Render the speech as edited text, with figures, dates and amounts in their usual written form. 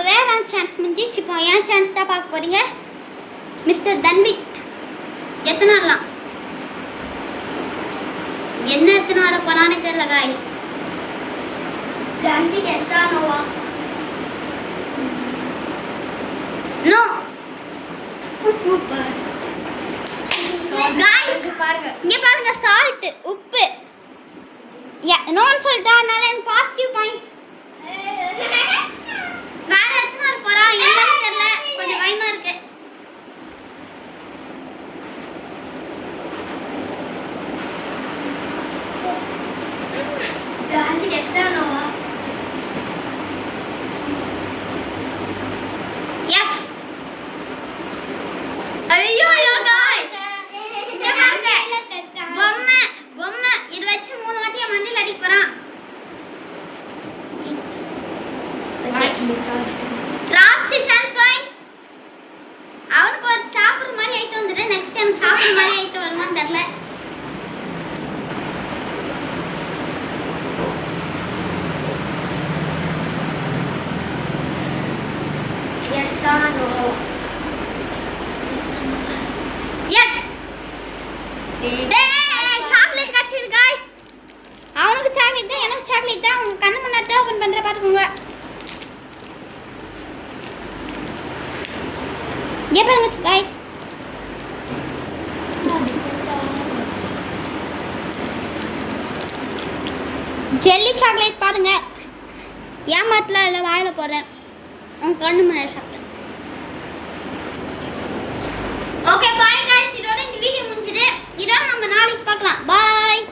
வேற சான்ஸ் முடிஞ்சிச்சு. இப்போ ஏன் சான்ஸ் தான் பார்க்க போறீங்க. மிஸ்டர் தன்விக் எத்தனை வரலாம், என்ன எத்தனை வர போறான்னு தெரியல காய்ஸ். தன்விக் எஸ்ஸா நோவா? நோ. சூப்பர் காய்ஸ் பாருங்க, இங்க பாருங்க, சால்ட் உப்பு. நோன் சொல்லிட்டா அதனால எனக்கு பாசிட்டிவ் பாயிண்ட். வேற எத்தனை வர போறா என்னன்னு தெரியல, கொஞ்சம் பயமா இருக்கு. தன்விக் எஸ்ஸா நோவா? எஸ். ஐயோ ஐயோ காய்ஸ் இங்க பாருங்க, பொம்மை பொம்மை இது வச்சு 3 வாட்டி மண்ணில் அடிக்க போறான். Last chance guys. அவனுக்கு ஒரு சாப்பிடுற மாதிரி ஐட்டம் வந்துரு. நெக்ஸ்ட் எனக்கு சாப்பிடுற மாதிரி ஐட்டம் வருமான்னு தெரியல. எஸ்ஸா நோவா? எஸ். டேய் சாக்லேட் கட்சிது गाइस. அவனுக்கு சாக்லேட் தான், எனக்கு சாக்லேட் தான். உங்க கண்ணு முன்னாடி ஓபன் பண்ற பாத்துக்கோங்க. ये பாருங்க गाइस, ஜெல்லி சாக்லேட் பாருங்க. ஏமாத்தல இல்ல, வாயில போறேன். உங்க கண்ணு முன்னாடி சாப்பிட்டேன். ஓகே பாய் गाइस, இதோட இந்த வீடியோ முடிஞ்சுது. இதோட நம்ம நாளைக்கு பார்க்கலாம். பாய்.